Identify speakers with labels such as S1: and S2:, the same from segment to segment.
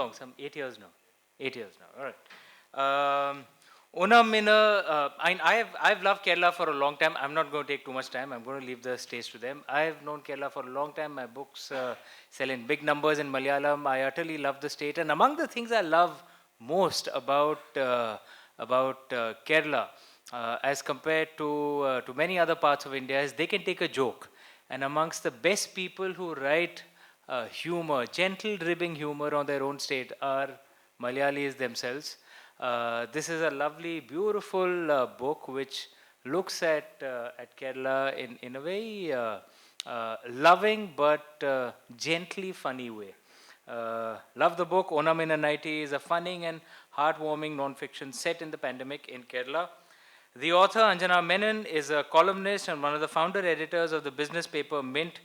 S1: long, some 8 years now. 8 years now, all right. Onam I've loved Kerala for a long time. I'm not going to take too much time. I'm going to leave the stage to them. I've known Kerala for a long time. My books sell in big numbers in Malayalam. I utterly love the state. And among the things I love most about Kerala, as compared to many other parts of India, is they can take a joke. And amongst the best people who write humor, gentle ribbing humor on their own state are Malayalis themselves. This is a lovely, beautiful book which looks at Kerala in a very loving but gently funny way. Love the book. Onam in a Nightie is a funny and heartwarming non-fiction set in the pandemic in Kerala. The author, Anjana Menon, is a columnist and one of the founder editors of the business paper Mint,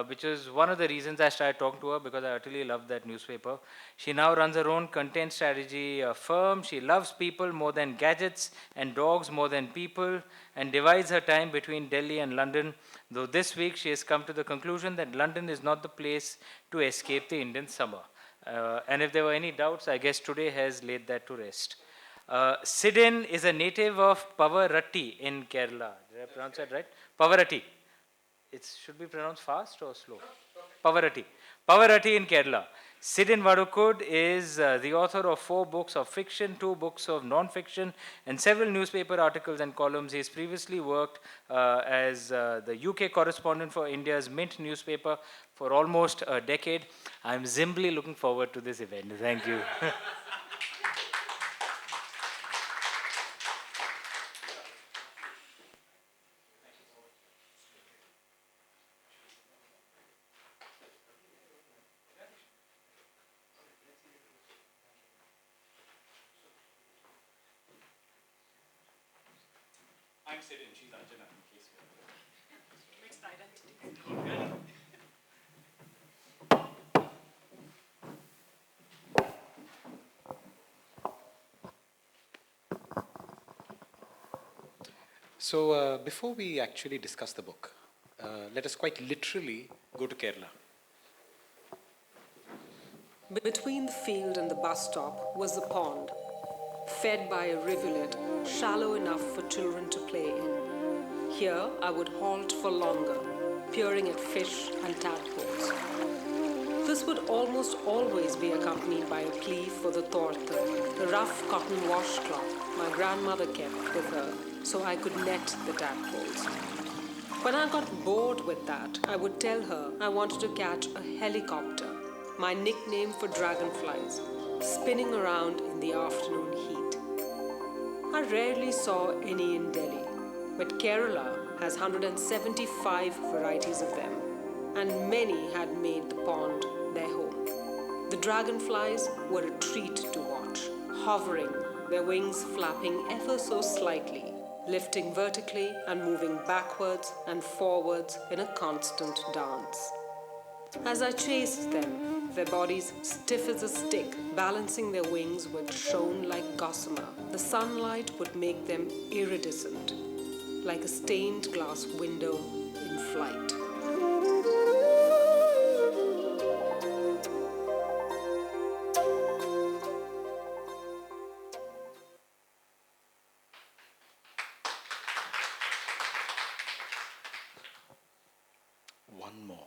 S1: which is one of the reasons I started talking to her, because I utterly love that newspaper. She now runs her own content strategy firm. She loves people more than gadgets and dogs more than people, and divides her time between Delhi and London, though this week she has come to the conclusion that London is not the place to escape the Indian summer. And if there were any doubts, I guess today has laid that to rest. Sidin is a native of Pavaratti in Kerala. Did I pronounce that right? Pavaratti. It should be pronounced fast or slow? Pavaratti. Pavaratti in Kerala. Sidin Vadukud is the author of 4 books of fiction, 2 books of non-fiction, and several newspaper articles and columns. He has previously worked as the UK correspondent for India's Mint newspaper for almost a decade. I'm simply looking forward to this event. Thank you.
S2: I'm Sidin, she's Anjana, in case you're mixed identity. So before we actually discuss the book, let us quite literally go to Kerala.
S3: Between the field and the bus stop was the pond, fed by a rivulet shallow enough for children to play in. Here I would halt for longer, peering at fish and tadpoles. This would almost always be accompanied by a plea for the torta, the rough cotton washcloth my grandmother kept with her so I could net the tadpoles. When I got bored with that, I would tell her I wanted to catch a helicopter, my nickname for dragonflies, spinning around in the afternoon heat. I rarely saw any in Delhi, but Kerala has 175 varieties of them, and many had made the pond their home. The dragonflies were a treat to watch, hovering, their wings flapping ever so slightly, lifting vertically and moving backwards and forwards in a constant dance. As I chased them, their bodies stiff as a stick, balancing their wings which shone like gossamer, the sunlight would make them iridescent, like a stained glass window in flight.
S2: One more.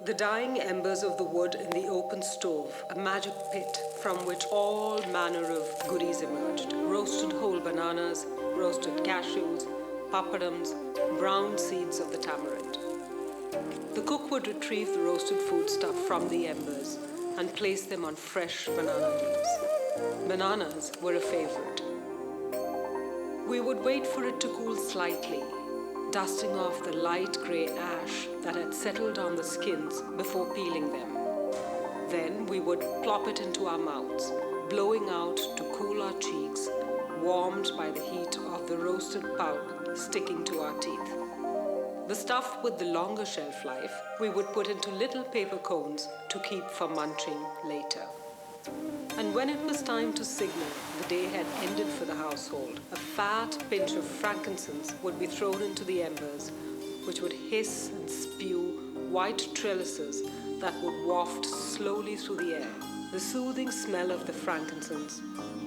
S3: The dying embers of the wood in the open stove, a magic pit from which all manner of goodies emerged. Roasted whole bananas, roasted cashews, papadums, browned seeds of the tamarind. The cook would retrieve the roasted foodstuff from the embers and place them on fresh banana leaves. Bananas were a favorite. We would wait for it to cool slightly, dusting off the light grey ash that had settled on the skins before peeling them. Then we would plop it into our mouths, blowing out to cool our cheeks, warmed by the heat of the roasted pulp sticking to our teeth. The stuff with the longer shelf life we would put into little paper cones to keep for munching later. And when it was time to signal the day had ended for the household, a fat pinch of frankincense would be thrown into the embers, which would hiss and spew white trellises that would waft slowly through the air. The soothing smell of the frankincense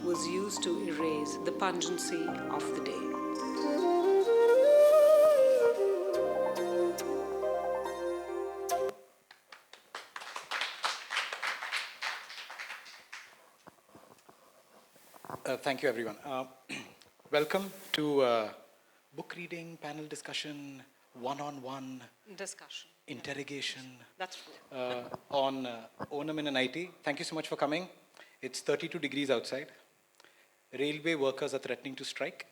S3: was used to erase the pungency of the day.
S2: Thank you, everyone. Welcome to book reading, panel discussion, one-on-one
S3: Discussion.
S2: interrogation
S3: That's true.
S2: on Onam in a Nightie. Thank you so much for coming. It's 32 degrees outside. Railway workers are threatening to strike.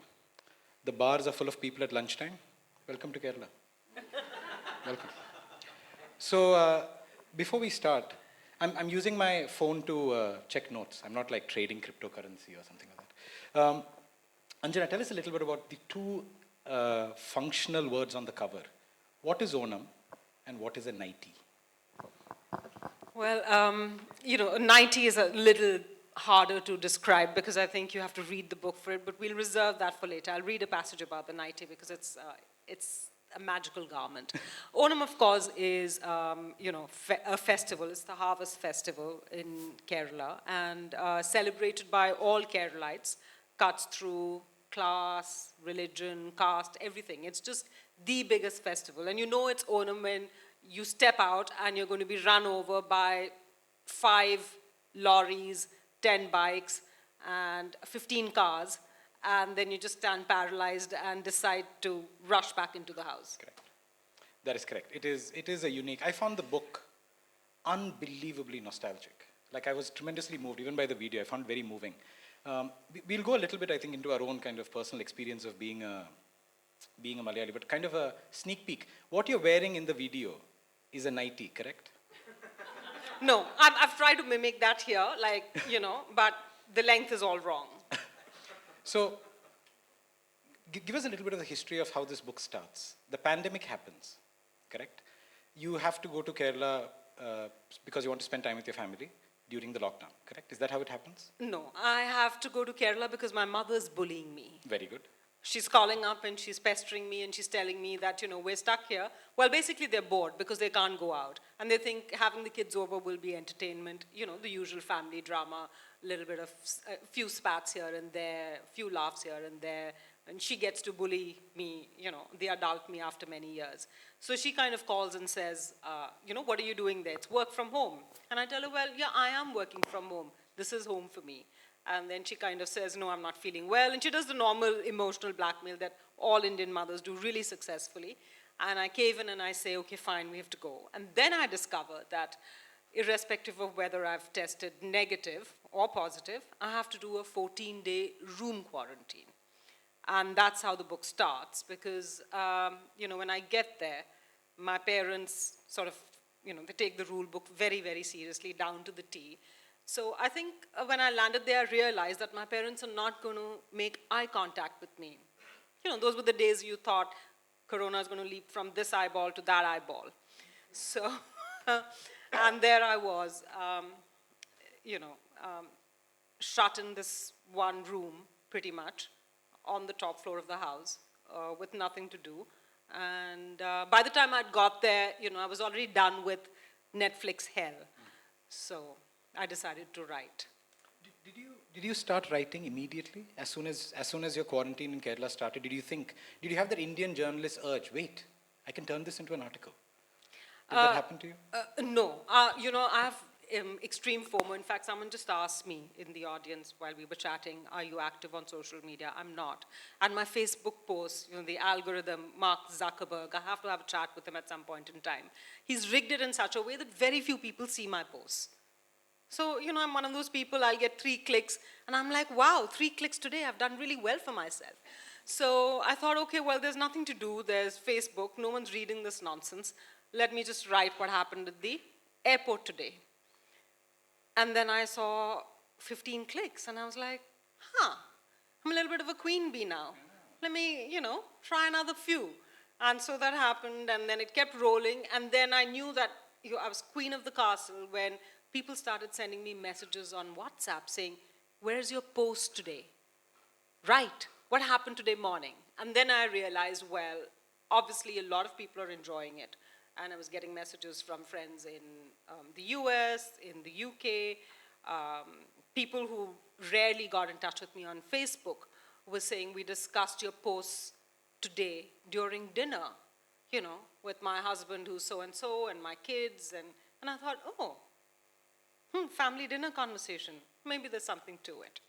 S2: The bars are full of people at lunchtime. Welcome to Kerala. Welcome. So before we start, I'm using my phone to check notes. I'm not like trading cryptocurrency or something like that. Anjana, tell us a little bit about the two functional words on the cover. What is Onam and what is a Nightie?
S3: Well, a nightie is a little harder to describe because I think you have to read the book for it, but we'll reserve that for later. I'll read a passage about the nightie because it's a magical garment. Onam, of course, is, a festival. It's the harvest festival in Kerala and celebrated by all Keralites, cuts through class, religion, caste, everything. It's just the biggest festival. And you know it's Onam when you step out and you're going to be run over by 5 lorries, 10 bikes, and 15 cars, and then you just stand paralyzed and decide to rush back into the house.
S2: Correct. That is correct. It is a unique. I found the book unbelievably nostalgic. Like I was tremendously moved, even by the video. I found it very moving. We'll go a little bit, I think, into our own kind of personal experience of being a Malayali, but kind of a sneak peek. What you're wearing in the video is a nightie, correct?
S3: No, I've tried to mimic that here, but the length is all wrong.
S2: So, give us a little bit of the history of how this book starts. The pandemic happens, correct? You have to go to Kerala because you want to spend time with your family during the lockdown, correct? Is that how it happens?
S3: No, I have to go to Kerala because my mother's bullying me.
S2: Very good.
S3: She's calling up and she's pestering me and she's telling me that, we're stuck here. Well, basically they're bored because they can't go out. And they think having the kids over will be entertainment, the usual family drama, a little bit of a few spats here and there, a few laughs here and there. And she gets to bully me, the adult me after many years. So she kind of calls and says, what are you doing there? It's work from home. And I tell her, well, yeah, I am working from home. This is home for me. And then she kind of says, no, I'm not feeling well. And she does the normal emotional blackmail that all Indian mothers do really successfully. And I cave in and I say, okay, fine, we have to go. And then I discover that irrespective of whether I've tested negative or positive, I have to do a 14-day room quarantine. And that's how the book starts because, when I get there, my parents sort of, they take the rule book very, very seriously down to the T. So I think when I landed there, I realized that my parents are not going to make eye contact with me. Those were the days you thought Corona is going to leap from this eyeball to that eyeball. So, and there I was, shut in this one room, pretty much, on the top floor of the house, with nothing to do. And by the time I'd got there, I was already done with Netflix hell. So I decided to write.
S2: Did you start writing immediately? As soon as your quarantine in Kerala started, did you have that Indian journalist urge, wait, I can turn this into an article? Did that happen to you?
S3: No. I have extreme FOMO. In fact, someone just asked me in the audience while we were chatting, are you active on social media? I'm not. And my Facebook posts, the algorithm, Mark Zuckerberg, I have to have a chat with him at some point in time. He's rigged it in such a way that very few people see my posts. So, I'm one of those people, I'll get 3 clicks, and I'm like, wow, 3 clicks today, I've done really well for myself. So I thought, okay, well, there's nothing to do. There's Facebook. No one's reading this nonsense. Let me just write what happened at the airport today. And then I saw 15 clicks, and I was like, I'm a little bit of a queen bee now. Let me, try another few. And so that happened, and then it kept rolling, and then I knew that I was queen of the castle when people started sending me messages on WhatsApp saying, where's your post today? Right, what happened today morning? And then I realized, well, obviously a lot of people are enjoying it. And I was getting messages from friends in the US, in the UK, people who rarely got in touch with me on Facebook were saying, we discussed your posts today during dinner, with my husband who's so-and-so and my kids. And I thought, oh, family dinner conversation. Maybe there's something to it.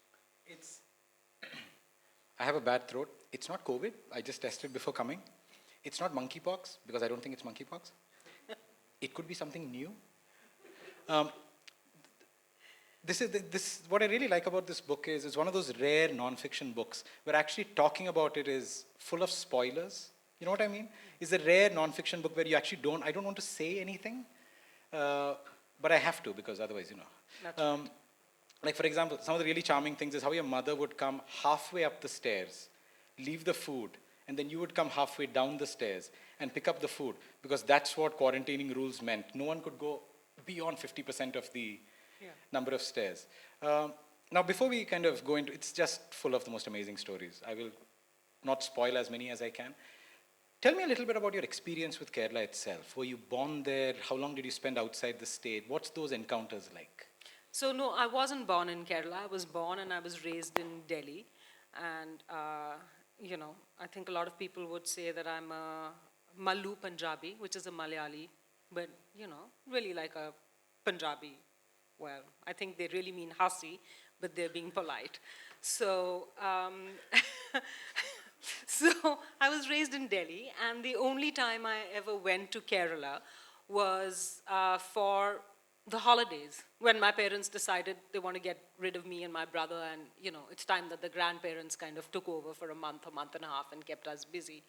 S2: I have a bad throat. It's not COVID. I just tested before coming. It's not monkeypox, because I don't think it's monkeypox. It could be something new. What I really like about this book is it's one of those rare non-fiction books where actually talking about it is full of spoilers. You know what I mean? It's a rare non-fiction book where you actually I don't want to say anything, but I have to, because otherwise, like for example, some of the really charming things is how your mother would come halfway up the stairs, leave the food, and then you would come halfway down the stairs and pick up the food, because that's what quarantining rules meant. No one could go beyond 50% of the number of stairs. Now, before we kind of go into, it's just full of the most amazing stories. I will not spoil as many as I can. Tell me a little bit about your experience with Kerala itself. Were you born there? How long did you spend outside the state? What's those encounters like?
S3: So no, I wasn't born in Kerala. I was born and I was raised in Delhi. And, I think a lot of people would say that I'm a Mallu Punjabi, which is a Malayali, but, really like a Punjabi. Well, I think they really mean hussy, but they're being polite. So, so I was raised in Delhi, and the only time I ever went to Kerala was for the holidays, when my parents decided they want to get rid of me and my brother, and it's time that the grandparents kind of took over for a month and a half and kept us busy.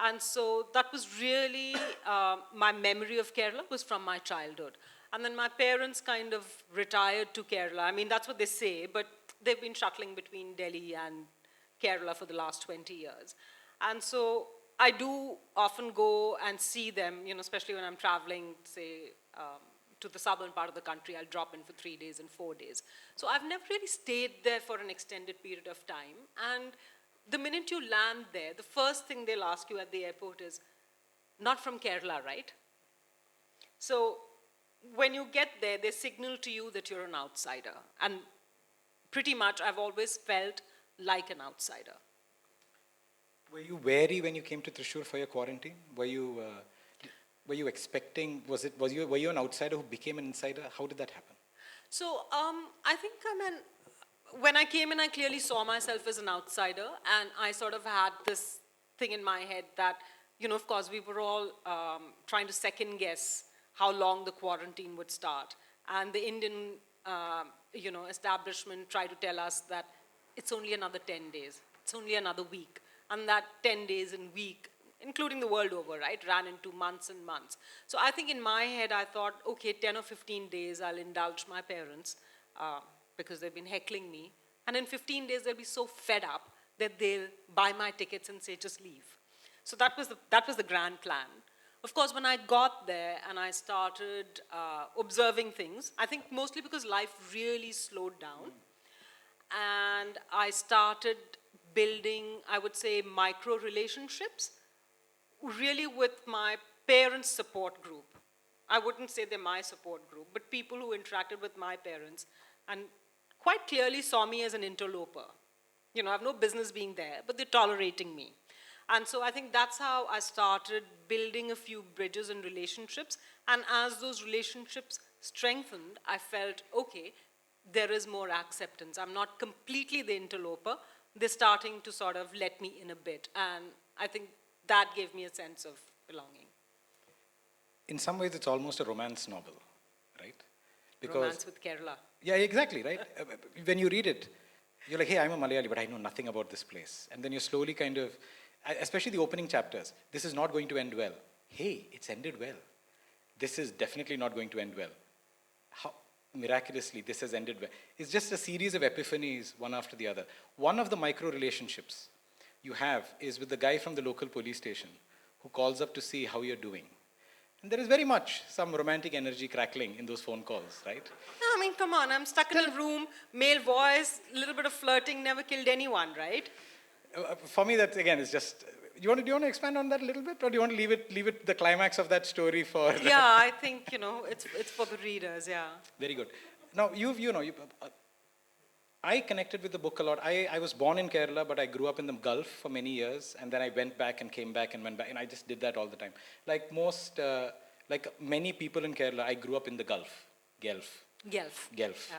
S3: And so that was really, my memory of Kerala was from my childhood. And then my parents kind of retired to Kerala. I mean, that's what they say, but they've been shuttling between Delhi and Kerala for the last 20 years. And so I do often go and see them, especially when I'm traveling, say, to the southern part of the country. I'll drop in for 3 days and 4 days. So I've never really stayed there for an extended period of time. And the minute you land there, the first thing they'll ask you at the airport is, not from Kerala, right? So when you get there, they signal to you that you're an outsider. And pretty much I've always felt like an outsider.
S2: Were you wary when you came to Thrissur for your quarantine? Were you expecting, were you an outsider who became an insider? How did that happen?
S3: So I think, when I came in, I clearly saw myself as an outsider, and I sort of had this thing in my head that, of course, we were all trying to second guess how long the quarantine would start. And the Indian, establishment tried to tell us that it's only another 10 days. It's only another week. And that 10 days and week, including the world over, right, ran into months and months. So I think in my head, I thought, okay, 10 or 15 days, I'll indulge my parents because they've been heckling me. And in 15 days, they'll be so fed up that they'll buy my tickets and say, just leave. So that was the grand plan. Of course, when I got there and I started observing things, I think mostly because life really slowed down, and I started building, I would say, micro relationships, really with my parents' support group. I wouldn't say they're my support group, but people who interacted with my parents and quite clearly saw me as an interloper. I have no business being there, but they're tolerating me. And so I think that's how I started building a few bridges and relationships. And as those relationships strengthened, I felt, okay, there is more acceptance. I'm not completely the interloper. They're starting to sort of let me in a bit. And I think that gave me a sense of belonging.
S2: In some ways, it's almost a romance novel, right?
S3: Because romance with Kerala.
S2: Yeah, exactly, right? When you read it, you're like, hey, I'm a Malayali, but I know nothing about this place. And then you're slowly kind of, especially the opening chapters, this is not going to end well. Hey, it's ended well. This is definitely not going to end well. How miraculously this has ended well. It's just a series of epiphanies, one after the other. One of the micro relationships you have is with the guy from the local police station who calls up to see how you're doing. And there is very much some romantic energy crackling in those phone calls, right?
S3: No, I mean, come on, I'm stuck in a room, male voice, a little bit of flirting never killed anyone, right?
S2: For me, that again is just, do you want to expand on that a little bit, or do you want to leave it the climax of that story for?
S4: Yeah, I think, it's for the readers, yeah.
S2: Very good. Now, I connected with the book a lot. I was born in Kerala, but I grew up in the Gulf for many years, and then I went back and came back and went back, and I just did that all the time. Like many people in Kerala, I grew up in the Gulf.
S4: Guelph.
S2: Gulf.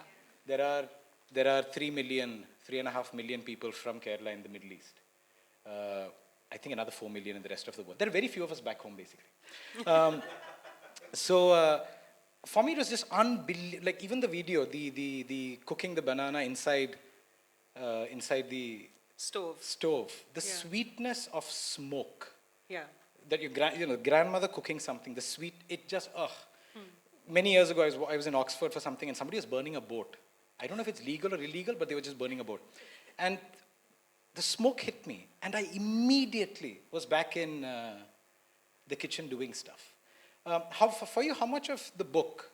S4: Yeah.
S2: There are 3.5 million people from Kerala in the Middle East. I think another 4 million in the rest of the world. There are very few of us back home, basically. For me, it was just unbelievable. Like even the video, the cooking the banana inside the
S4: Stove.
S2: the sweetness of smoke.
S4: Yeah.
S2: That your grandmother cooking something, the sweet, it just, Many years ago, I was in Oxford for something, and somebody was burning a boat. I don't know if it's legal or illegal, but they were just burning a boat. And the smoke hit me, and I immediately was back in the kitchen doing stuff. For you, how much of the book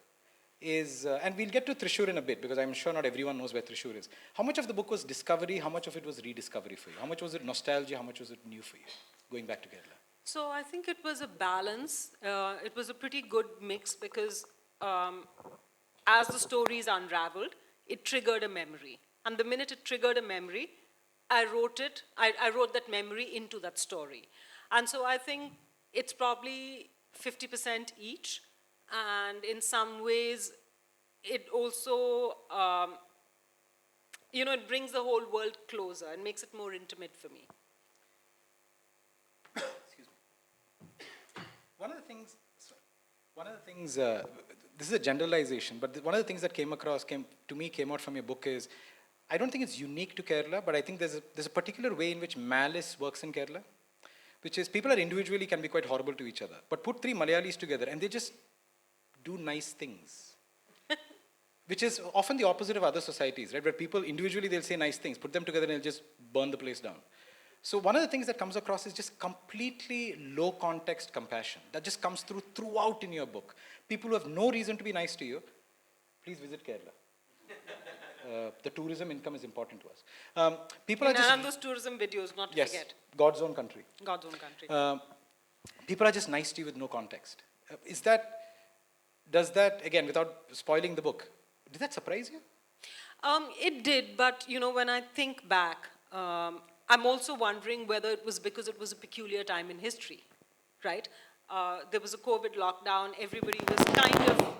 S2: is, and we'll get to Thrissur in a bit, because I'm sure not everyone knows where Thrissur is. How much of the book was discovery, how much of it was rediscovery for you? How much was it nostalgia, how much was it new for you, going back to Kerala?
S4: So I think it was a balance. It was a pretty good mix because as the stories unraveled, it triggered a memory. And the minute it triggered a memory, I wrote that memory into that story. And so I think it's probably 50% each. And in some ways, it also, it brings the whole world closer and makes it more intimate for me.
S2: Excuse me. One of the things, this is a generalization, but one of the things that came out from your book is, I don't think it's unique to Kerala, but I think there's a particular way in which malice works in Kerala, which is people individually can be quite horrible to each other, but put three Malayalis together and they just do nice things. Which is often the opposite of other societies, right? Where people individually, they'll say nice things, put them together and they'll just burn the place down. So one of the things that comes across is just completely low context compassion. That just comes throughout in your book. People who have no reason to be nice to you, please visit Kerala. The tourism income is important to us. People are just...
S4: And those tourism videos, not to
S2: yes,
S4: forget.
S2: God's own country.
S4: God's own country.
S2: People are just nice to you with no context. Does that, again, without spoiling the book, did that surprise you?
S4: It did, but when I think back, I'm also wondering whether it was because it was a peculiar time in history, right? There was a COVID lockdown, everybody was kind of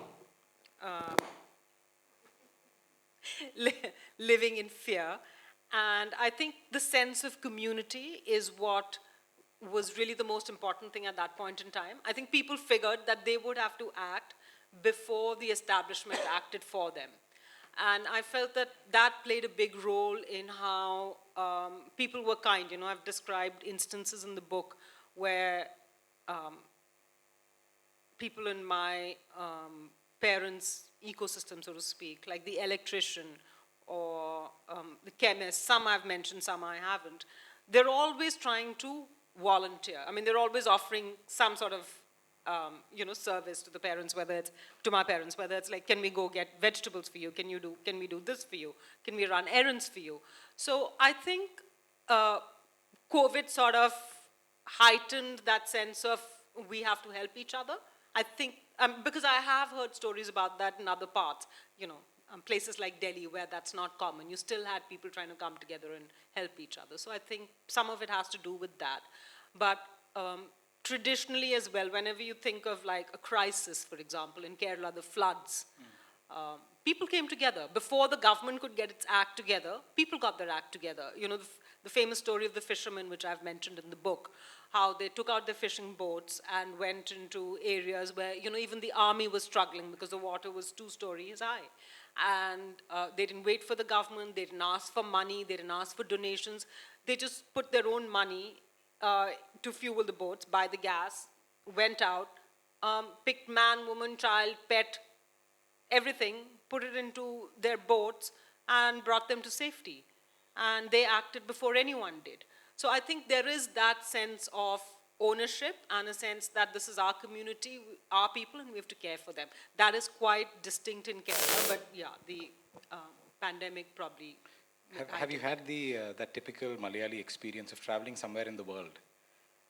S4: living in fear, and I think the sense of community is what was really the most important thing at that point in time. I think people figured that they would have to act before the establishment acted for them. And I felt that played a big role in how people were kind. I've described instances in the book where people in my parents' ecosystem, so to speak, like the electrician or the chemist, some I've mentioned, some I haven't, they're always trying to volunteer. I mean, they're always offering some sort of service to the parents, to my parents, whether it's like, can we go get vegetables for you? Can we do this for you? Can we run errands for you? So I think COVID sort of heightened that sense of we have to help each other. I think, because I have heard stories about that in other parts, places like Delhi where that's not common. You still had people trying to come together and help each other. So I think some of it has to do with that. But traditionally as well, whenever you think of like a crisis, for example, in Kerala, the floods, people came together. Before the government could get its act together, people got their act together. The famous story of the fishermen, which I've mentioned in the book, how they took out their fishing boats and went into areas where, even the army was struggling because the water was 2 stories high. And they didn't wait for the government, they didn't ask for money, they didn't ask for donations. They just put their own money to fuel the boats, buy the gas, went out, picked man, woman, child, pet, everything, put it into their boats and brought them to safety. And they acted before anyone did. So I think there is that sense of ownership and a sense that this is our community, our people, and we have to care for them. That is quite distinct in Kerala, but yeah, the pandemic probably...
S2: Have you had that typical Malayali experience of traveling somewhere in the world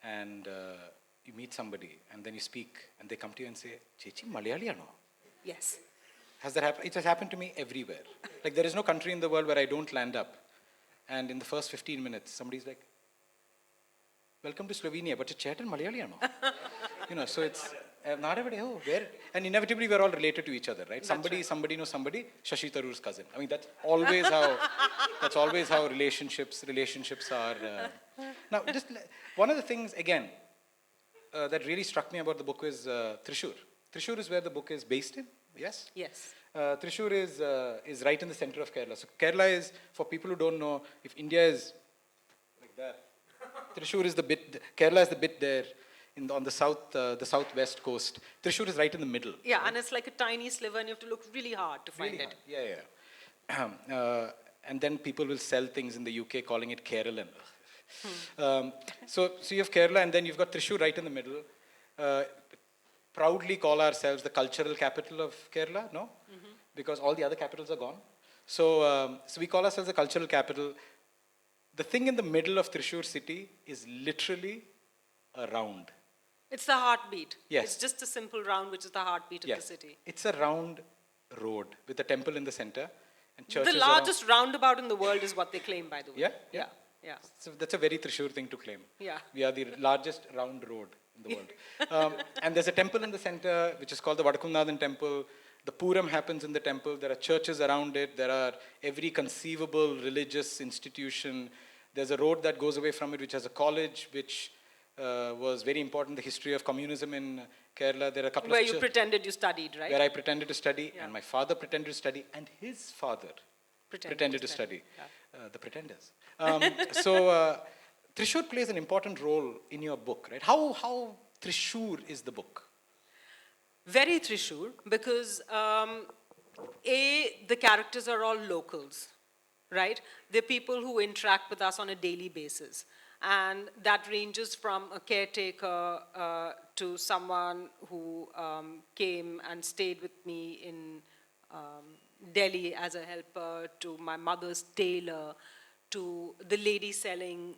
S2: and you meet somebody, and then you speak, and they come to you and say, Chechi, Malayali ano?
S4: Yes.
S2: Has that happened? It has happened to me everywhere. Like, there is no country in the world where I don't land up. And in the first 15 minutes, somebody's like, welcome to Slovenia, but it's Chetan Malayali ano? So it's, oh, where? And inevitably, we're all related to each other, right? Somebody knows somebody, Shashi Tharoor's cousin. I mean, that's always how relationships are. Now, just one of the things, again, that really struck me about the book is Thrissur. Thrissur is where the book is based in, yes?
S4: Yes.
S2: Thrissur is right in the center of Kerala. So Kerala is, for people who don't know, if India is like that, Thrissur is the bit, Kerala is the bit there on the southwest coast. Thrissur is right in the middle.
S4: Yeah, and it's like a tiny sliver and you have to look really hard to find it.
S2: Yeah. And then people will sell things in the UK calling it Keralan. So you have Kerala, and then you've got Thrissur right in the middle. Proudly call ourselves the cultural capital of Kerala, no? Mm-hmm. Because all the other capitals are gone. So we call ourselves the cultural capital. The thing in the middle of Thrissur city is literally a round.
S4: It's the heartbeat.
S2: Yes.
S4: It's just a simple round, which is the heartbeat of the city.
S2: It's a round road with a temple in the center and churches
S4: The largest roundabout in the world is what they claim, by the way.
S2: Yeah.
S4: Yeah.
S2: So that's a very Thrissur thing to claim.
S4: Yeah.
S2: We are the largest round road in the world. And there's a temple in the center, which is called the Vadakumnathan Temple. The Puram happens in the temple. There are churches around it. There are every conceivable religious institution. There's a road that goes away from it, which has a college, which was very important, the history of communism in Kerala. There are a couple
S4: Where
S2: of
S4: you pretended you studied, right?
S2: Where I pretended to study, and my father pretended to study, and his father pretended to study.
S4: Yeah.
S2: The pretenders. Thrissur plays an important role in your book, right? How Thrissur is the book?
S4: Very Thrissur, because the characters are all locals, right? They're people who interact with us on a daily basis. And that ranges from a caretaker to someone who came and stayed with me in Delhi as a helper, to my mother's tailor, to the lady selling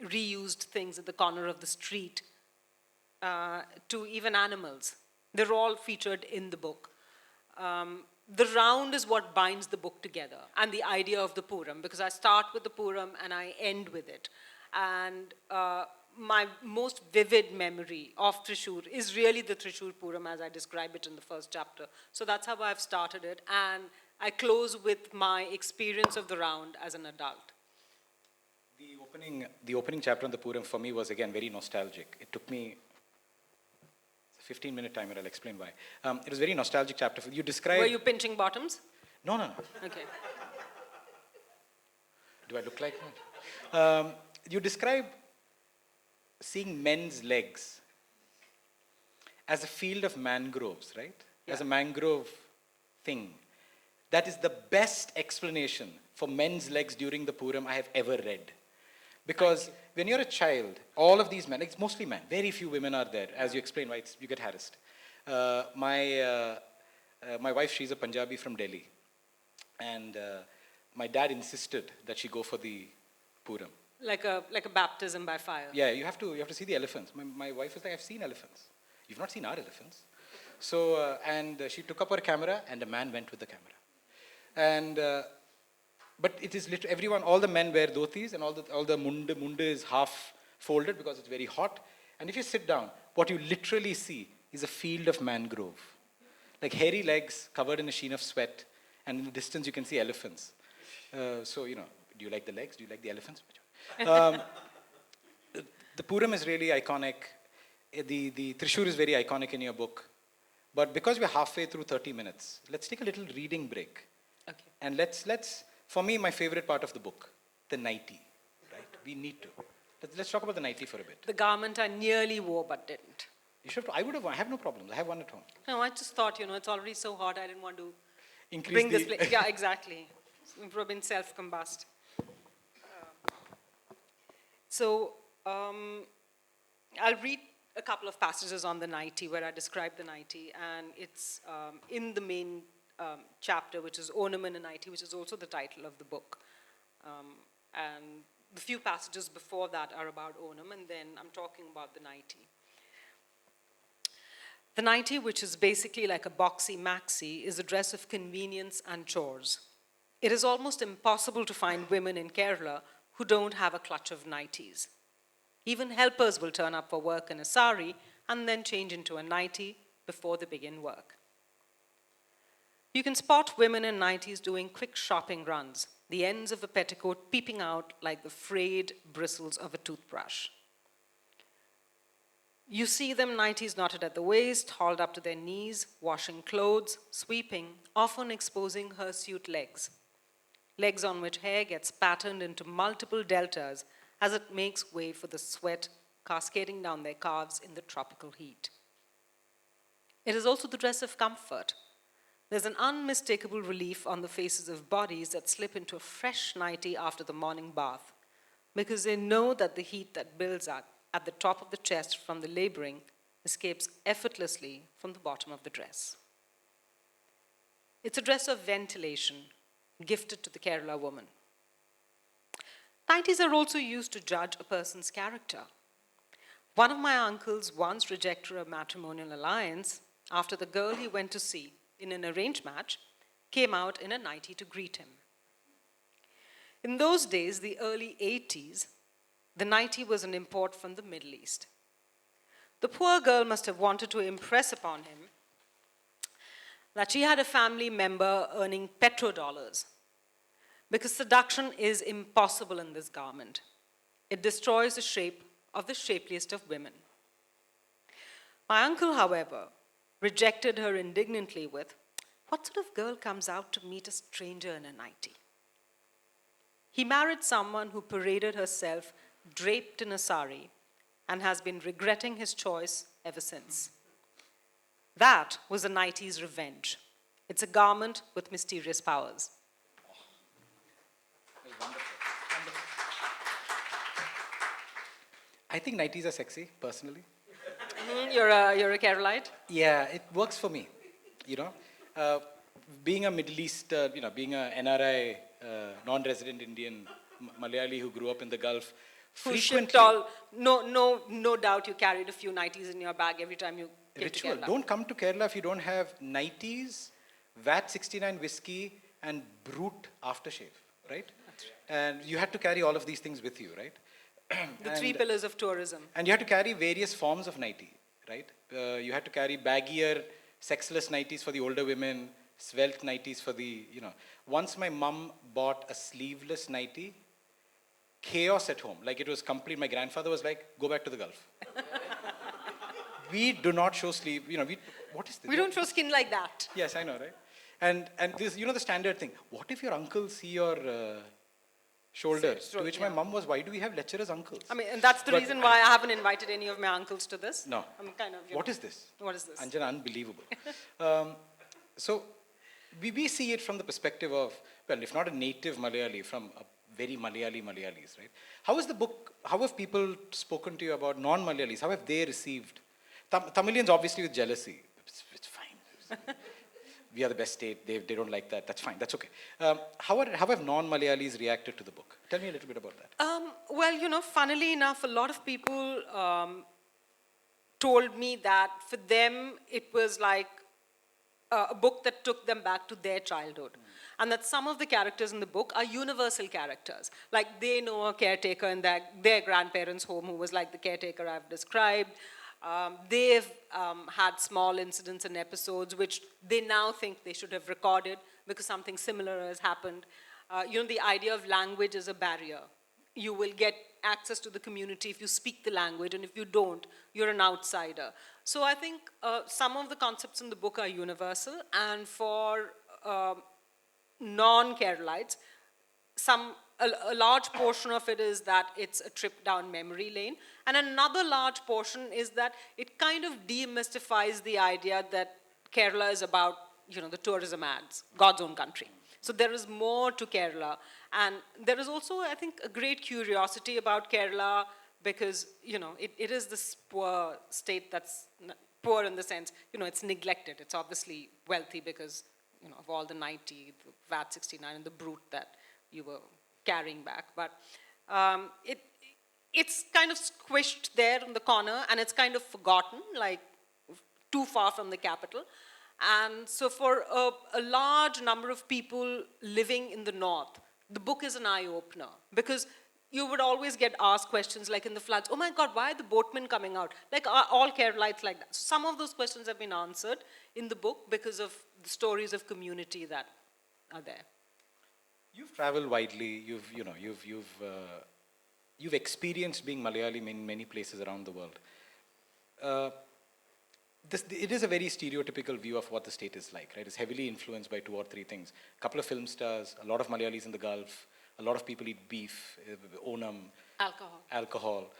S4: reused things at the corner of the street, to even animals. They're all featured in the book. The round is what binds the book together, and the idea of the Puram, because I start with the Puram and I end with it. And my most vivid memory of Thrissur is really the Thrissur Puram as I describe it in the first chapter. So that's how I've started it. And I close with my experience of the round as an adult.
S2: The opening chapter on the Puram for me was, again, very nostalgic. It took me a 15-minute timer. I'll explain why. It was a very nostalgic chapter. You described...
S4: Were you pinching bottoms?
S2: No.
S4: Okay.
S2: Do I look like that? You describe seeing men's legs as a field of mangroves, right?
S4: Yeah.
S2: As a mangrove thing. That is the best explanation for men's legs during the Puram I have ever read. Because when you're a child, all of these men, it's mostly men, very few women are there, as you explain why you get harassed. My wife, she's a Punjabi from Delhi. And my dad insisted that she go for the Puram.
S4: Like a baptism by fire.
S2: Yeah, you have to see the elephants. My wife was like, I've seen elephants. You've not seen our elephants. So, and she took up her camera, and a man went with the camera. And, but it is literally, everyone, all the men wear dhotis, and all the munda is half folded because it's very hot. And if you sit down, what you literally see is a field of mangrove. Like hairy legs covered in a sheen of sweat, and in the distance you can see elephants. So, do you like the legs? Do you like the elephants? The Puram is really iconic. The Thrissur is very iconic in your book. But because we're halfway through 30 minutes, let's take a little reading break.
S4: Okay.
S2: And let's for me, my favorite part of the book, the Nightie, right? We need to. Let's talk about the Nightie for a bit.
S4: The garment I nearly wore but didn't.
S2: You should. I would have. I have no problems. I have one at home.
S4: No, I just thought, it's already so hot, I didn't want to
S2: Increase
S4: bring this. Yeah, exactly. It would have been self-combust. I'll read a couple of passages on the Nightie where I describe the Nightie, and it's in the main chapter, which is Onam in a Nightie, which is also the title of the book. And the few passages before that are about Onam, and then I'm talking about the Nightie. The Nightie, which is basically like a boxy maxi, is a dress of convenience and chores. It is almost impossible to find women in Kerala who don't have a clutch of nighties. Even helpers will turn up for work in a sari and then change into a nightie before they begin work. You can spot women in nighties doing quick shopping runs, the ends of a petticoat peeping out like the frayed bristles of a toothbrush. You see them nighties knotted at the waist, hauled up to their knees, washing clothes, sweeping, often exposing hirsute legs. Legs on which hair gets patterned into multiple deltas as it makes way for the sweat cascading down their calves in the tropical heat. It is also the dress of comfort. There's an unmistakable relief on the faces of bodies that slip into a fresh nightie after the morning bath, because they know that the heat that builds up at the top of the chest from the laboring escapes effortlessly from the bottom of the dress. It's a dress of ventilation, gifted to the Kerala woman. Nighties are also used to judge a person's character. One of my uncles once rejected a matrimonial alliance after the girl he went to see in an arranged match came out in a nightie to greet him. In those days, the early 80s, the nightie was an import from the Middle East. The poor girl must have wanted to impress upon him that she had a family member earning petrodollars, because seduction is impossible in this garment. It destroys the shape of the shapeliest of women. My uncle, however, rejected her indignantly with, "What sort of girl comes out to meet a stranger in a nightie?" He married someone who paraded herself draped in a sari and has been regretting his choice ever since. That was a nightie's revenge. It's a garment with mysterious powers.
S2: I think nighties are sexy, personally.
S4: You're a Keralite?
S2: Yeah, it works for me, you know. Being a Middle East, being a NRI, non-resident Indian Malayali who grew up in the Gulf,
S4: Who
S2: frequently...
S4: shipped all, no doubt you carried a few nighties in your bag every time you came
S2: Ritual.
S4: to Kerala.
S2: Don't come to Kerala if you don't have nighties, VAT 69 whiskey, and Brute aftershave, right? And you had to carry all of these things with you, right?
S4: The three pillars of tourism.
S2: And you had to carry various forms of nightie, right? You had to carry baggier, sexless nighties for the older women, svelte nighties for the, Once my mum bought a sleeveless nightie, chaos at home. Like, it was complete. My grandfather was like, "Go back to the Gulf." We do not show sleeve, what is this?
S4: We don't show skin like that.
S2: Yes, I know, right? And this, the standard thing. What if your uncle see your shoulder? To which my mum was, "Why do we have lecturers' uncles?"
S4: I mean, and that's the reason why I haven't invited any of my uncles to this.
S2: No.
S4: I'm kind of,
S2: What is this?
S4: What is this?
S2: Anjana, unbelievable. So we see it from the perspective of, well, if not a native Malayali, from a very Malayalis, right? How have people spoken to you about non-Malayalis? How have they received? Tamilians obviously with jealousy. It's fine. We are the best state. They don't like that. That's fine. That's okay. How have non-Malayalis reacted to the book? Tell me a little bit about that.
S4: Well, funnily enough, a lot of people told me that for them it was like a book that took them back to their childhood. And that some of the characters in the book are universal characters. Like, they know a caretaker in their grandparents' home who was like the caretaker I've described. They've had small incidents and episodes which they now think they should have recorded because something similar has happened. The idea of language is a barrier. You will get access to the community if you speak the language, and if you don't, you're an outsider. So I think some of the concepts in the book are universal, and for non-Keralites, a large portion of it is that it's a trip down memory lane, and another large portion is that it kind of demystifies the idea that Kerala is about, the tourism ads, God's own country. So there is more to Kerala, and there is also, I think, a great curiosity about Kerala because, it is this poor state that's poor in the sense, it's neglected. It's obviously wealthy because, of all the Nightie, the VAT 69 and the Brute that you were carrying back. But It's kind of squished there in the corner, and it's kind of forgotten, like too far from the capital. And so for a large number of people living in the north, the book is an eye-opener, because you would always get asked questions like in the floods, oh my God, why are the boatmen coming out? Like, are all Keralites like that? Some of those questions have been answered in the book because of the stories of community that are there.
S2: You've traveled widely. You've experienced being Malayali in many places around the world. It is a very stereotypical view of what the state is like, right? It's heavily influenced by 2 or 3 things. A couple of film stars, a lot of Malayalis in the Gulf, a lot of people eat beef, Onam, alcohol.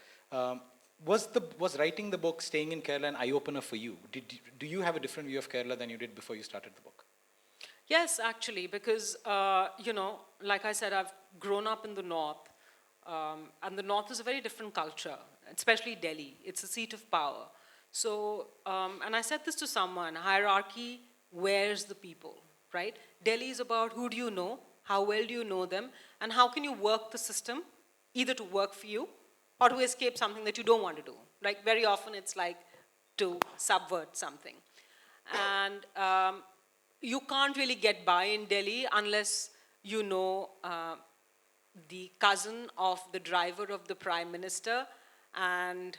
S2: Was writing the book, staying in Kerala, an eye-opener for you? Do you have a different view of Kerala than you did before you started the book?
S4: Yes, actually, because, like I said, I've grown up in the north, and the north is a very different culture, especially Delhi. It's a seat of power. So, and I said this to someone, hierarchy wears the people, right? Delhi is about who do you know, how well do you know them, and how can you work the system, either to work for you or to escape something that you don't want to do. Like, very often it's like to subvert something. And you can't really get by in Delhi unless you know the cousin of the driver of the prime minister and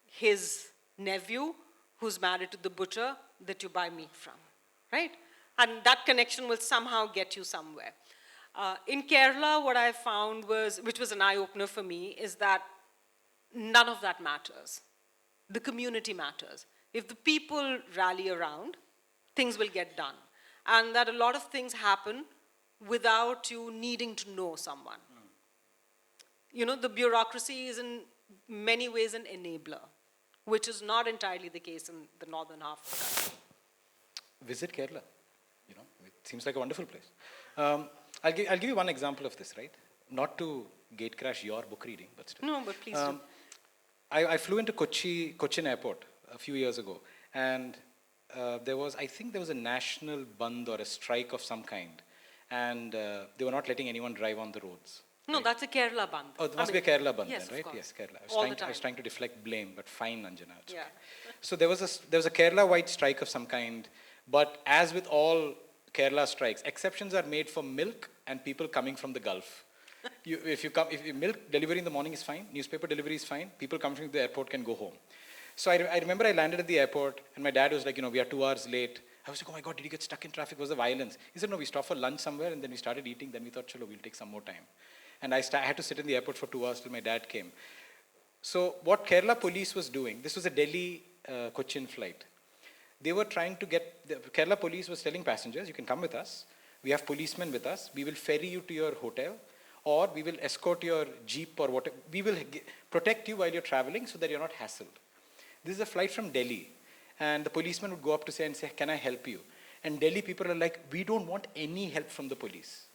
S4: his nephew who's married to the butcher that you buy meat from, right? And that connection will somehow get you somewhere. In Kerala, what I found was, which was an eye-opener for me, is that none of that matters. The community matters. If the people rally around, things will get done. And that a lot of things happen without you needing to know someone. You know, the bureaucracy is in many ways an enabler, which is not entirely the case in the northern half of the country.
S2: Visit Kerala. It seems like a wonderful place. I'll give you one example of this, right? Not to gate crash your book reading, but still.
S4: No, but please do.
S2: I flew into Cochin airport a few years ago, and I think there was a national band or a strike of some kind, and they were not letting anyone drive on the roads.
S4: No,
S2: right?
S4: That's a Kerala band.
S2: Oh, it must be a Kerala band
S4: yes,
S2: then, right?
S4: Of course.
S2: Yes, Kerala. I was trying to deflect blame, but fine, Anjana.
S4: Yeah.
S2: Okay. So there was a Kerala-wide strike of some kind, but as with all Kerala strikes, exceptions are made for milk and people coming from the Gulf. If milk delivery in the morning is fine, newspaper delivery is fine, people coming from the airport can go home. So I remember I landed at the airport and my dad was like, we are 2 hours late. I was like, oh my God, did you get stuck in traffic? Was the violence? He said, no, we stopped for lunch somewhere and then we started eating. Then we thought, chalo, we'll take some more time. And I had to sit in the airport for 2 hours till my dad came. So what Kerala police was doing, this was a Delhi Cochin flight. They were trying to the Kerala police was telling passengers, you can come with us. We have policemen with us. We will ferry you to your hotel, or we will escort your jeep or whatever. We will protect you while you're traveling so that you're not hassled. This is a flight from Delhi. And the policeman would go up to say, can I help you? And Delhi people are like, we don't want any help from the police.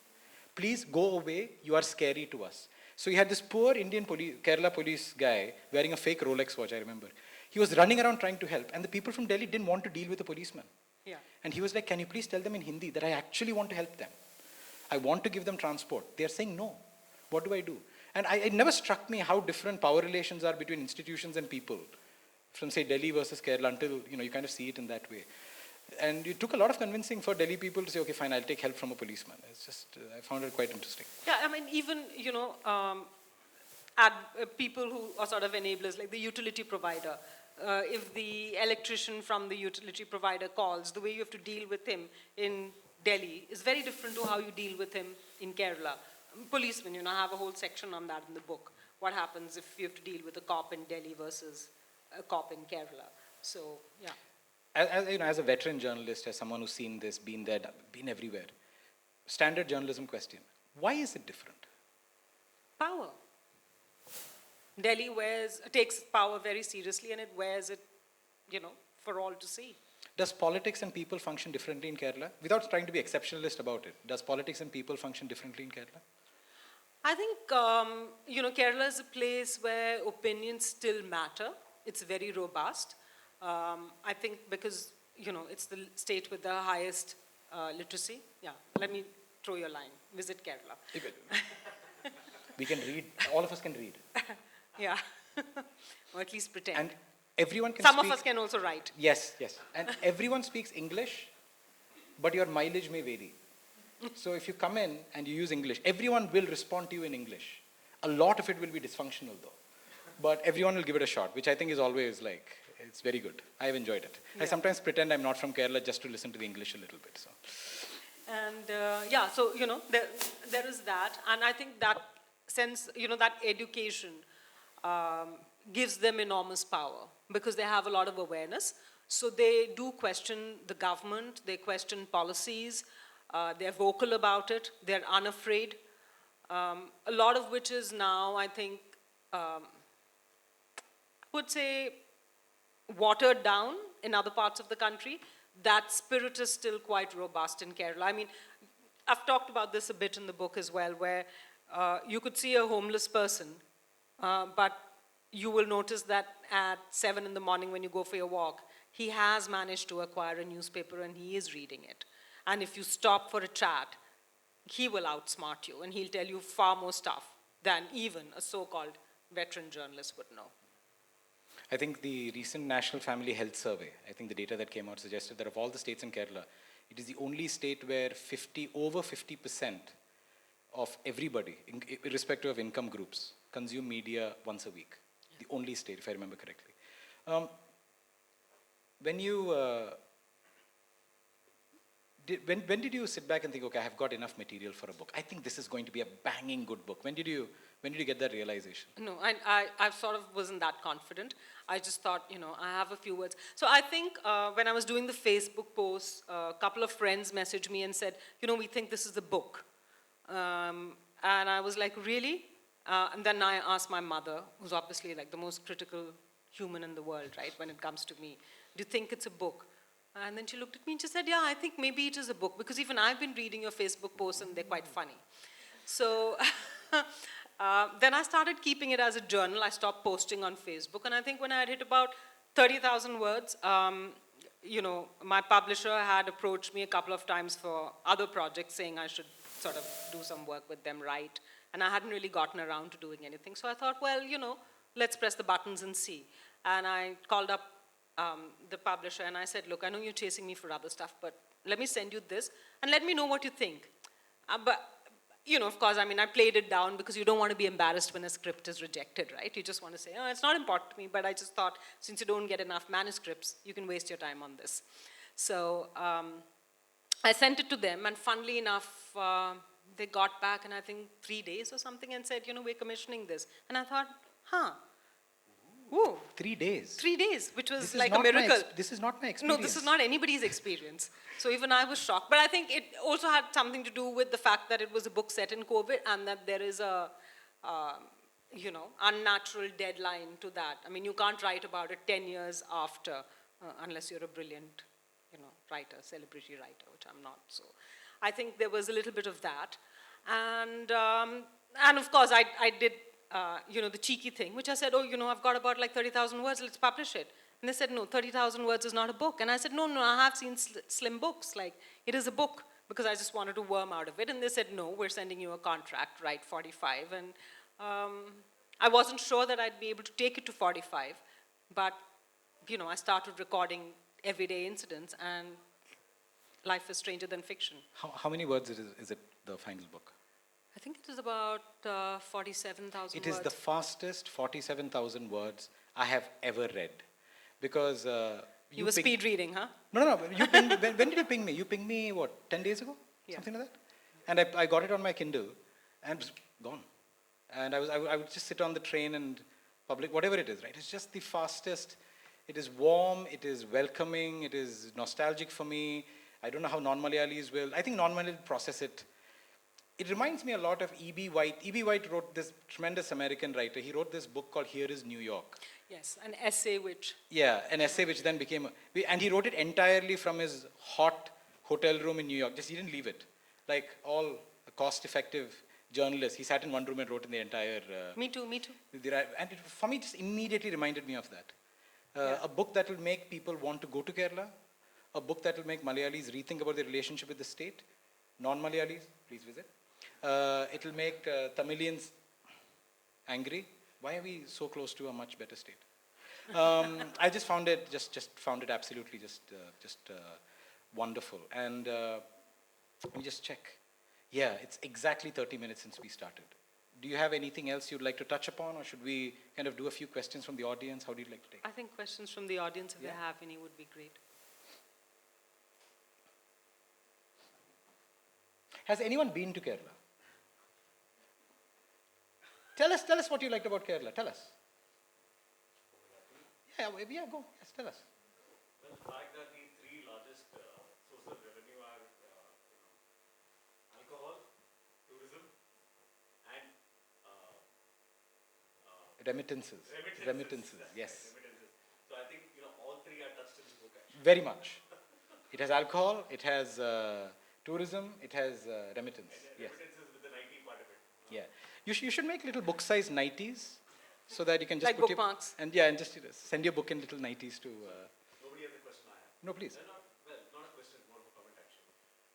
S2: Please go away. You are scary to us. So you had this poor Indian Kerala police guy wearing a fake Rolex watch, I remember. He was running around trying to help. And the people from Delhi didn't want to deal with the policeman.
S4: Yeah.
S2: And he was like, can you please tell them in Hindi that I actually want to help them? I want to give them transport. They're saying no. What do I do? And it never struck me how different power relations are between institutions and people. From say Delhi versus Kerala until, you kind of see it in that way. And it took a lot of convincing for Delhi people to say, okay, fine, I'll take help from a policeman. It's just, I found it quite interesting.
S4: Yeah, I mean, even, people who are sort of enablers, like the utility provider. If the electrician from the utility provider calls, the way you have to deal with him in Delhi is very different to how you deal with him in Kerala. Policemen, I have a whole section on that in the book. What happens if you have to deal with a cop in Delhi versus a cop in Kerala? So, yeah.
S2: As a veteran journalist, as someone who's seen this, been there, been everywhere, standard journalism question, why is it different?
S4: Power. Delhi takes power very seriously and it wears it, for all to see.
S2: Does politics and people function differently in Kerala? Without trying to be exceptionalist about it, does politics and people function differently in Kerala?
S4: I think, Kerala is a place where opinions still matter. It's very robust. I think because, it's the state with the highest literacy. Yeah, let me throw your line. Visit Kerala.
S2: We can read. All of us can read.
S4: Yeah. Or at least pretend.
S2: And everyone can
S4: Some
S2: speak.
S4: of us can also write.
S2: Yes, yes. And everyone speaks English, but your mileage may vary. So if you come in and you use English, everyone will respond to you in English. A lot of it will be dysfunctional though. But everyone will give it a shot, which I think is always like, it's very good. I've enjoyed it. I sometimes pretend I'm not from Kerala just to listen to the English a little bit. So.
S4: And yeah, so, there is that. And I think that sense, that education gives them enormous power because they have a lot of awareness. So they do question the government, they question policies, they're vocal about it, they're unafraid. A lot of which is now, I think, I would say, watered down in other parts of the country. That spirit is still quite robust in Kerala. I mean, I've talked about this a bit in the book as well, where you could see a homeless person, but you will notice that at 7 in the morning when you go for your walk, he has managed to acquire a newspaper and he is reading it. And if you stop for a chat, he will outsmart you and he'll tell you far more stuff than even a so-called veteran journalist would know.
S2: I think the recent National Family Health Survey, I think the data that came out suggested that of all the states in Kerala, it is the only state where over 50% of everybody, irrespective of income groups, consume media once a week. The only state, if I remember correctly. When did you sit back and think, okay, I have got enough material for a book? I think this is going to be a banging good book. When did you get that realization?
S4: No, I sort of wasn't that confident. I just thought, I have a few words. So I think when I was doing the Facebook post, a couple of friends messaged me and said, we think this is a book. And I was like, really? And then I asked my mother, who's obviously like the most critical human in the world, right, when it comes to me, do you think it's a book? And then she looked at me and she said, yeah, I think maybe it is a book, because even I've been reading your Facebook posts and they're quite funny. So then I started keeping it as a journal. I stopped posting on Facebook. And I think when I had hit about 30,000 words, my publisher had approached me a couple of times for other projects saying I should sort of do some work with them, write. And I hadn't really gotten around to doing anything. So I thought, well, let's press the buttons and see. And I called up the publisher and I said, look, I know you're chasing me for other stuff, but let me send you this and let me know what you think. But, of course, I played it down because you don't want to be embarrassed when a script is rejected, right? You just want to say, oh, it's not important to me, but I just thought since you don't get enough manuscripts, you can waste your time on this. So I sent it to them, and funnily enough, they got back in, I think, 3 days or something and said, we're commissioning this. And I thought, Ooh.
S2: 3 days?
S4: 3 days, which was like a miracle.
S2: This is not my experience.
S4: No, this is not anybody's experience. So even I was shocked. But I think it also had something to do with the fact that it was a book set in COVID and that there is a, unnatural deadline to that. You can't write about it 10 years after, unless you're a brilliant, writer, celebrity writer, which I'm not. So I think there was a little bit of that. And of course, I did the cheeky thing, which I said, I've got about like 30,000 words, let's publish it. And they said, no, 30,000 words is not a book. And I said, no, I have seen slim books, like it is a book, because I just wanted to worm out of it. And they said, no, we're sending you a contract, write 45. And I wasn't sure that I'd be able to take it to 45, but, I started recording everyday incidents, and life is stranger than fiction.
S2: How many words is it, the final book?
S4: I think it is about 47,000 words.
S2: It is the fastest 47,000 words I have ever read. Because
S4: you were speed reading, huh?
S2: No. You pinged, when did you ping me? You pinged me, 10 days ago?
S4: Yeah.
S2: Something like that? And I got it on my Kindle, and it was gone. And I would just sit on the train and public, whatever it is, right? It's just the fastest. It is warm, it is welcoming, it is nostalgic for me. I don't know how non-Malayalis will. I think non-Malayalis will process it. It reminds me a lot of E.B. White. E.B. White wrote this tremendous American writer. He wrote this book called Here is New York.
S4: Yes, an essay which...
S2: Yeah, an essay which then became... And he wrote it entirely from his hot hotel room in New York. He didn't leave it. Like all cost-effective journalists, he sat in one room and wrote in the entire...
S4: Me too.
S2: And for me, it just immediately reminded me of that. A book that will make people want to go to Kerala. A book that will make Malayalis rethink about their relationship with the state. Non-Malayalis, please visit. It will make Tamilians angry. Why are we so close to a much better state? I just found it absolutely just wonderful. And let me just check. Yeah, it's exactly 30 minutes since we started. Do you have anything else you'd like to touch upon, or should we kind of do a few questions from the audience? How do you like to take it?
S4: I think questions from the audience, if
S2: Yeah.
S4: they have any, would be great.
S2: Has anyone been to Kerala? Tell us what you liked about Kerala. Tell us. Yeah, go. Yes, tell us.
S5: Well, the fact that the three largest sources of revenue are alcohol, tourism, and
S2: Remittances. Remittances. Yes.
S5: remittances. So I think all three are touched in this book actually.
S2: Very much. It has alcohol. It has tourism. It has remittance.
S5: And
S2: Yes.
S5: remittances with the Nightie part of it.
S2: Yeah. You should make little book-sized nighties, so that you can just
S4: Like
S2: put
S4: bookmarks.
S2: and yeah, and just send your book in little nighties to.
S5: Nobody has a question I have.
S2: No, please.
S5: Not a question, more of a comment actually.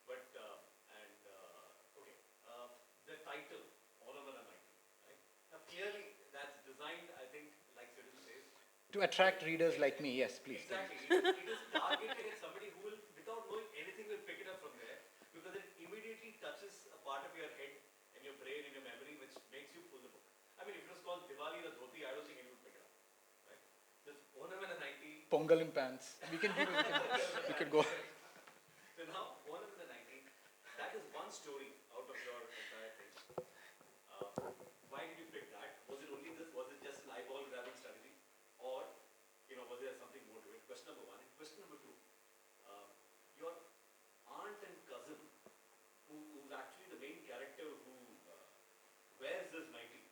S5: But okay, the title, Onam and Nightie, right? Now clearly that's designed, I think, like Citizen says.
S2: To attract readers like me, yes, please.
S5: Exactly. It is targeted at somebody who will, without knowing anything, will pick it up from there, because it immediately touches a part of your head and your brain and your memory, which makes you pull the book. I mean, if it was called Diwali the Dhoti, I don't think anyone would pick it up. Right? This Onam and a Nightie.
S2: Pongal in pants. We could go.
S5: So now, Onam and a Nightie, that is one story out of your entire thing. Why did you pick that? Was it only this? Was it just an eyeball grabbing strategy? Or, was there something more to it? Question number one. And question number two, your aunt and cousin, who's actually the main character who wears this nightie,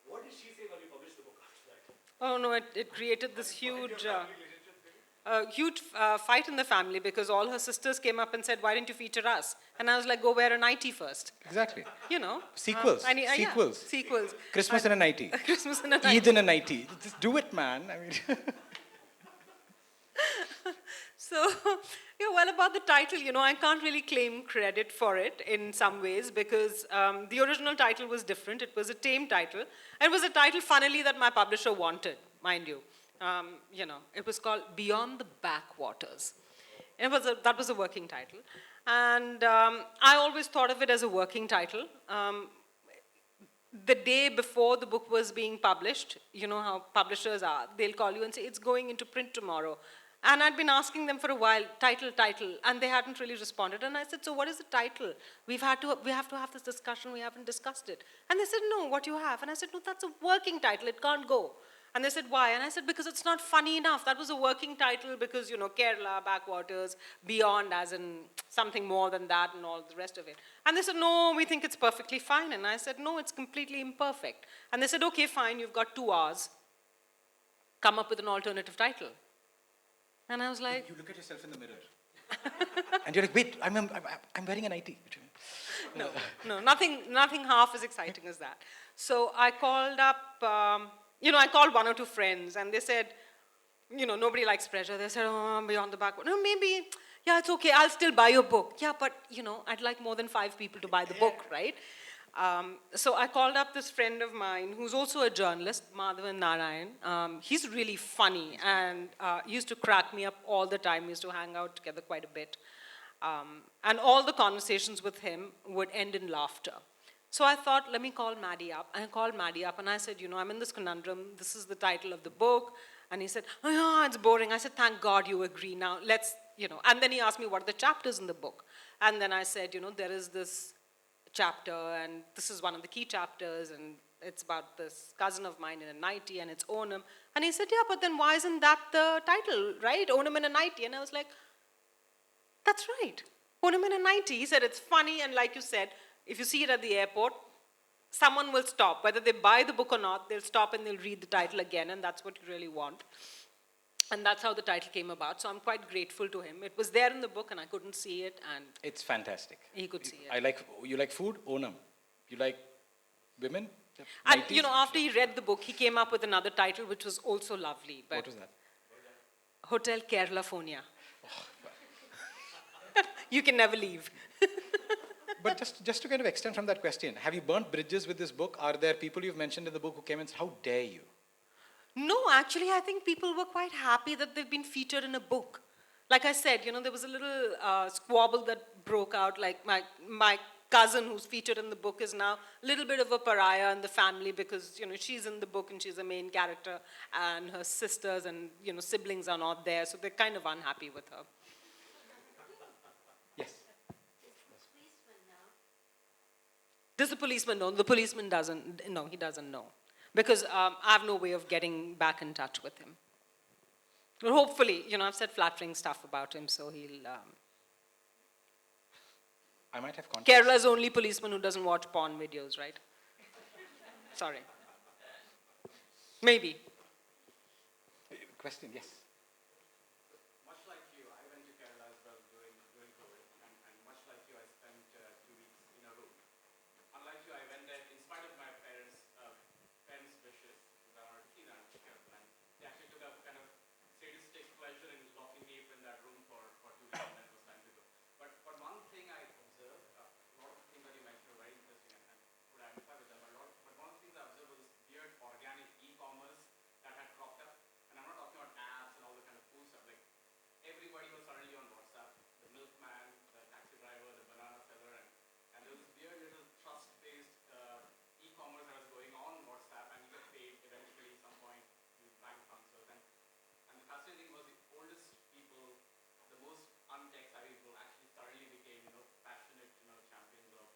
S5: what did she say when you published the book after that?
S4: Oh no, it created this huge,
S5: Your family relationship, maybe?
S4: huge fight in the family because all her sisters came up and said, "Why didn't you feature us?" And I was like, "Go wear a nightie first."
S2: Exactly. Sequels.
S4: Yeah,
S2: Sequels.
S4: sequels.
S2: Christmas in a nightie.
S4: Christmas in a nightie.
S2: Eid in a nightie. Just do it, man. I mean.
S4: So, well, about the title, I can't really claim credit for it in some ways because the original title was different. It was a tame title. And it was a title, funnily, that my publisher wanted, mind you. It was called Beyond the Backwaters. That was a working title. And I always thought of it as a working title. The day before the book was being published, you know how publishers are, they'll call you and say, it's going into print tomorrow. And I'd been asking them for a while, title, and they hadn't really responded. And I said, so what is the title? We have to have this discussion, we haven't discussed it. And they said, no, what you have? And I said, no, that's a working title, it can't go. And they said, why? And I said, because it's not funny enough. That was a working title because, Kerala, backwaters, beyond, as in something more than that and all the rest of it. And they said, no, we think it's perfectly fine. And I said, no, it's completely imperfect. And they said, okay, fine, you've got 2 hours. Come up with an alternative title. And I was like...
S2: You look at yourself in the mirror. And you're like, wait, I'm wearing an IT.
S4: No, nothing half as exciting as that. So I called up, I called 1 or 2 friends and they said, nobody likes pressure. They said, oh, Beyond the Backward. No, maybe, yeah, it's okay, I'll still buy your book. Yeah, but, I'd like more than 5 people to buy the book, right? So I called up this friend of mine who's also a journalist, Madhavan Narayan. He's really funny and he used to crack me up all the time. We used to hang out together quite a bit. And all the conversations with him would end in laughter. So I thought, let me call Maddie up. And I called Maddie up and I said, I'm in this conundrum. This is the title of the book. And he said, oh, yeah, it's boring. I said, thank God you agree. Now let's, And then he asked me, what are the chapters in the book? And then I said, there is this chapter and this is one of the key chapters and it's about this cousin of mine in a nightie and it's Onam. And he said, yeah, but then why isn't that the title, right? Onam in a nightie. And I was like, that's right. Onam in a nightie. He said, it's funny and like you said, if you see it at the airport, someone will stop. Whether they buy the book or not, they'll stop and they'll read the title again and that's what you really want. And that's how the title came about. So I'm quite grateful to him. It was there in the book and I couldn't see it and
S2: it's fantastic.
S4: He could see it.
S2: You like food? Onam. You like women?
S4: And
S2: Nighties?
S4: after he read the book, he came up with another title which was also lovely. But
S2: What was that?
S4: Hotel Keralaphonia. You can never leave.
S2: But just to kind of extend from that question, have you burnt bridges with this book? Are there people you've mentioned in the book who came and said, how dare you?
S4: No, actually, I think people were quite happy that they've been featured in a book. Like I said, there was a little squabble that broke out. Like my cousin who's featured in the book is now a little bit of a pariah in the family because, she's in the book and she's a main character and her sisters and, siblings are not there. So they're kind of unhappy with her.
S2: Yes.
S4: Does the policeman know? The policeman doesn't. No, he doesn't know. Because I have no way of getting back in touch with him. But hopefully, I've said flattering stuff about him, so he'll...
S2: I might have contact.
S4: Kerala's only policeman who doesn't watch porn videos, right? Sorry. Maybe.
S2: Question, yes.
S5: Much like you, I went to Kerala as well during COVID, and much like you, I spent 2 weeks in a room. Unlike you, I went there in spite of my parents' wishes, because I wanted to see them in Kerala. And they actually took a kind of sadistic pleasure in locking me up in that room for 2 weeks, and then it was time to go. But one thing I observed, a lot of things that you mentioned were very interesting, and would identify with them a lot. But one of the things I observed was this weird organic e-commerce that had cropped up. And I'm not talking about apps and all the kind of cool stuff. Like everybody was suddenly on WhatsApp. The milkman, the taxi driver, the banana seller, and there was this weird little trust-based e-commerce that was going on WhatsApp, and you get paid eventually some point with bank transfers. And the fascinating thing was the oldest people, the most untech savvy people actually suddenly became, passionate, champions of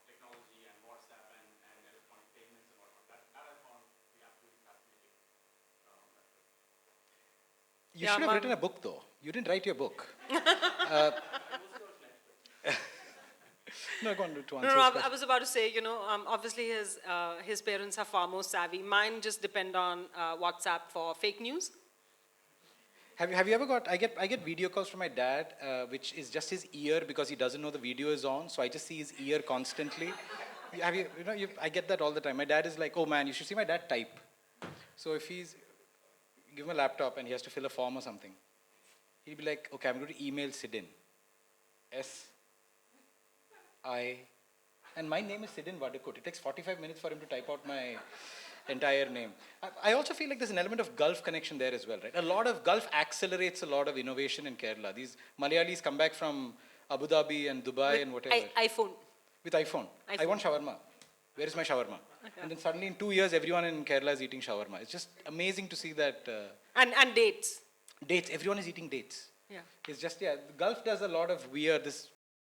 S5: technology and WhatsApp and electronic payments and whatnot. That I found to be absolutely fascinating.
S2: You
S4: Yeah,
S2: should have written a book, though. You didn't write your book. No, go on to answer
S4: No,
S2: this
S4: I
S2: question.
S4: was about to say, obviously his parents are far more savvy. Mine just depend on WhatsApp for fake news.
S2: Have you ever got? I get video calls from my dad, which is just his ear because he doesn't know the video is on. So I just see his ear constantly. I get that all the time. My dad is like, oh man, you should see my dad type. So if give him a laptop and he has to fill a form or something, he'll be like, okay, I'm going to email Sidin. And my name is Sidin Vadakut. It takes 45 minutes for him to type out my entire name. I also feel like there's an element of Gulf connection there as well, right? A lot of Gulf accelerates a lot of innovation in Kerala. These Malayalis come back from Abu Dhabi and Dubai and whatever.
S4: iPhone.
S2: With iPhone. I want shawarma. Where is my shawarma? And then suddenly in 2 years, everyone in Kerala is eating shawarma. It's just amazing to see that.
S4: And dates.
S2: Dates. Everyone is eating dates.
S4: Yeah.
S2: It's just, the Gulf does a lot of weird, this